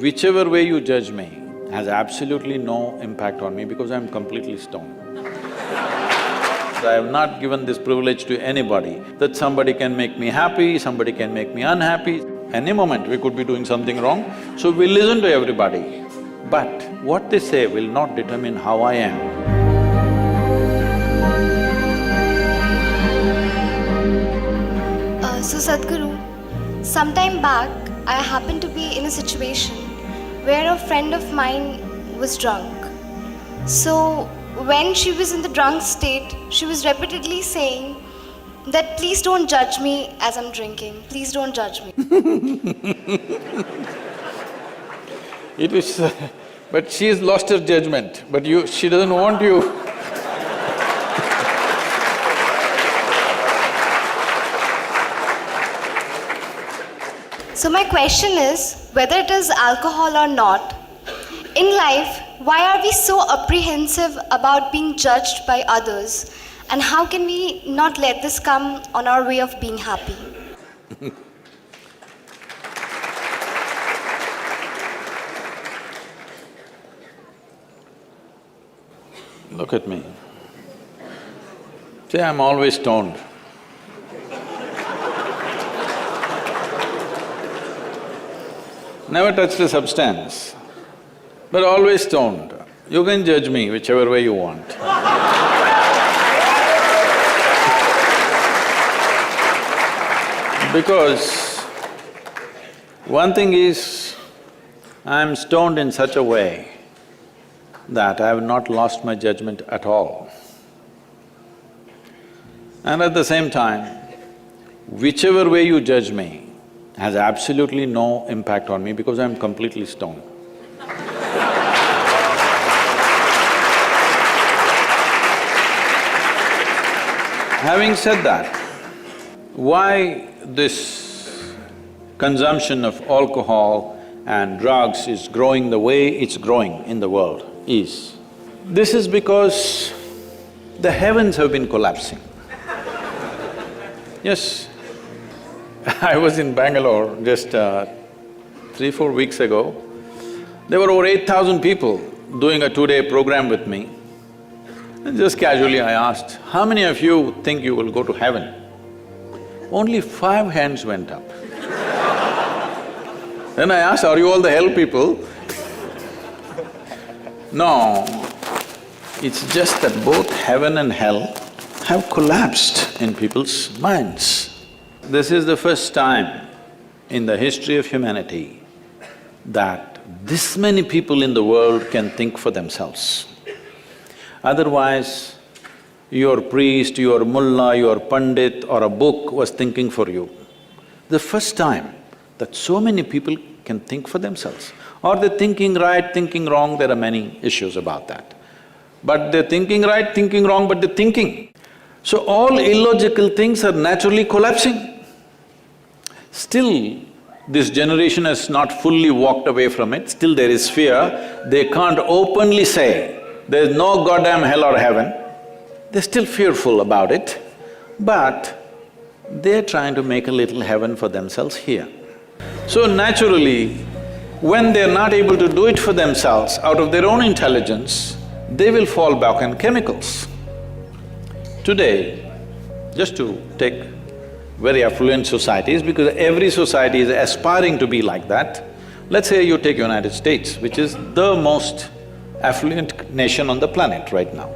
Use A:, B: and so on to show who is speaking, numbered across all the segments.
A: whichever way you judge me has absolutely no impact on me because I'm completely stoned. So I have not given this privilege to anybody, that somebody can make me happy, somebody can make me unhappy. Any moment we could be doing something wrong, so we listen to everybody. But what they say will not determine how I am.
B: So Sadhguru, sometime back I happened to be in a situation where a friend of mine was drunk. So when she was in the drunk state, she was repeatedly saying that please don't judge me as I'm drinking, please don't judge me.
A: It is… but she has lost her judgment, but she doesn't want you.
B: So my question is, whether it is alcohol or not, in life, why are we so apprehensive about being judged by others? And how can we not let this come on our way of being happy?
A: Look at me. See, I'm always stoned. Never touched a substance, but always stoned. You can judge me whichever way you want. Because one thing is, I'm stoned in such a way that I have not lost my judgment at all. And at the same time, whichever way you judge me has absolutely no impact on me because I'm completely stoned. Having said that, why this consumption of alcohol and drugs is growing the way it's growing in the world is, this is because the heavens have been collapsing. Yes, I was in Bangalore just 3-4 weeks ago. There were over 8,000 people doing a 2-day program with me. And just casually I asked, how many of you think you will go to heaven? Only 5 hands went up. Then I asked, are you all the hell people? No, it's just that both heaven and hell have collapsed in people's minds. This is the first time in the history of humanity that this many people in the world can think for themselves. Otherwise, your priest, your mullah, your pandit or a book was thinking for you. The first time that so many people can think for themselves. Are they thinking right, thinking wrong? There are many issues about that. But they're thinking right, thinking wrong, but they're thinking. So all illogical things are naturally collapsing. Still, this generation has not fully walked away from it, still there is fear. They can't openly say, there's no goddamn hell or heaven. They're still fearful about it, but they're trying to make a little heaven for themselves here. So naturally, when they're not able to do it for themselves out of their own intelligence, they will fall back on chemicals. Today, just to take very affluent societies, because every society is aspiring to be like that, let's say you take United States, which is the most affluent nation on the planet right now.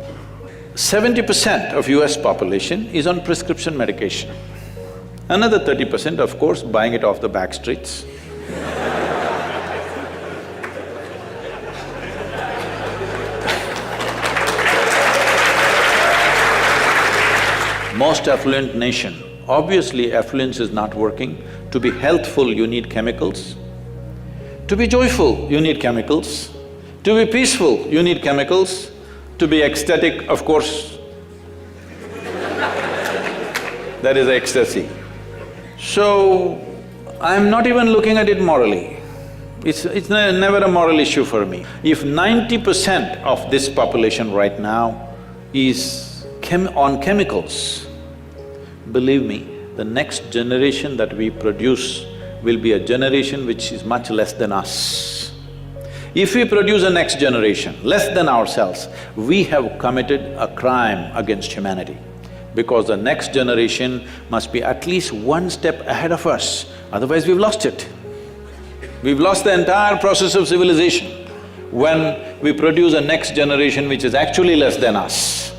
A: 70% of US population is on prescription medication. Another 30%, of course, buying it off the back streets. Most affluent nation, obviously affluence is not working. To be healthful, you need chemicals. To be joyful, you need chemicals. To be peaceful, you need chemicals. To be ecstatic, of course, that is ecstasy. So, I'm not even looking at it morally. It's never a moral issue for me. If 90% of this population right now is on chemicals, believe me, the next generation that we produce will be a generation which is much less than us. If we produce a next generation less than ourselves, we have committed a crime against humanity. Because the next generation must be at least one step ahead of us, otherwise we've lost it. We've lost the entire process of civilization when we produce a next generation which is actually less than us.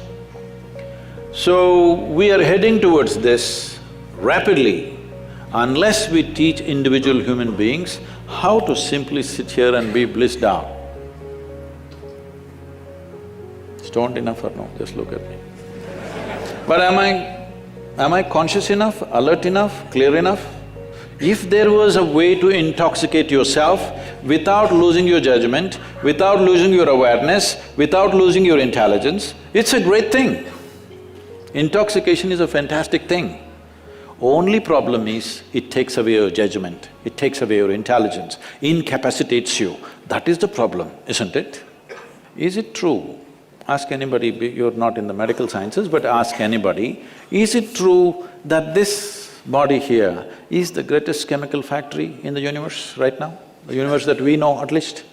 A: So, we are heading towards this rapidly unless we teach individual human beings how to simply sit here and be blissed out. Stoned enough or no? Just look at me. But am I conscious enough, alert enough, clear enough? If there was a way to intoxicate yourself without losing your judgment, without losing your awareness, without losing your intelligence, it's a great thing. Intoxication is a fantastic thing. Only problem is, it takes away your judgment, it takes away your intelligence, incapacitates you. That is the problem, isn't it? Is it true? Ask anybody, you're not in the medical sciences, but ask anybody, is it true that this body here is the greatest chemical factory in the universe right now? The universe that we know at least?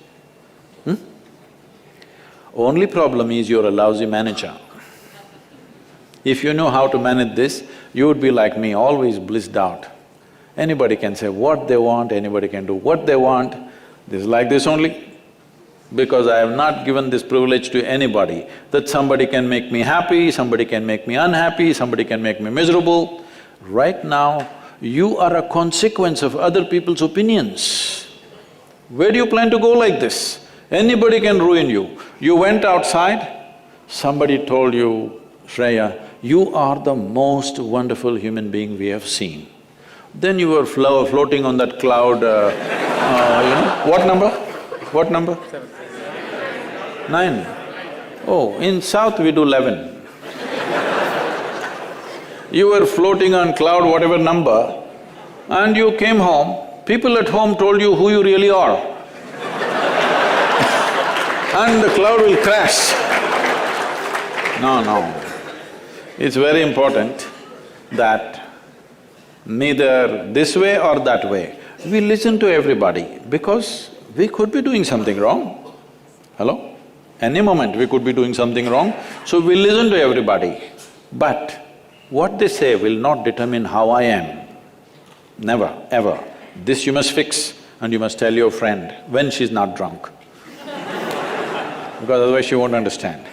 A: Only problem is you're a lousy manager. If you know how to manage this, you would be like me, always blissed out. Anybody can say what they want, anybody can do what they want. This is like this only. Because I have not given this privilege to anybody, that somebody can make me happy, somebody can make me unhappy, somebody can make me miserable. Right now, you are a consequence of other people's opinions. Where do you plan to go like this? Anybody can ruin you. You went outside, somebody told you, Shreya, you are the most wonderful human being we have seen. Then you were floating on that cloud, what number? What number? 9. Oh, in South we do 11. You were floating on cloud whatever number and you came home, people at home told you who you really are. And the cloud will crash. No. It's very important that neither this way or that way, we listen to everybody because we could be doing something wrong. Hello? Any moment we could be doing something wrong, so we listen to everybody. But what they say will not determine how I am. Never, ever. This you must fix and you must tell your friend when she's not drunk. Because otherwise she won't understand.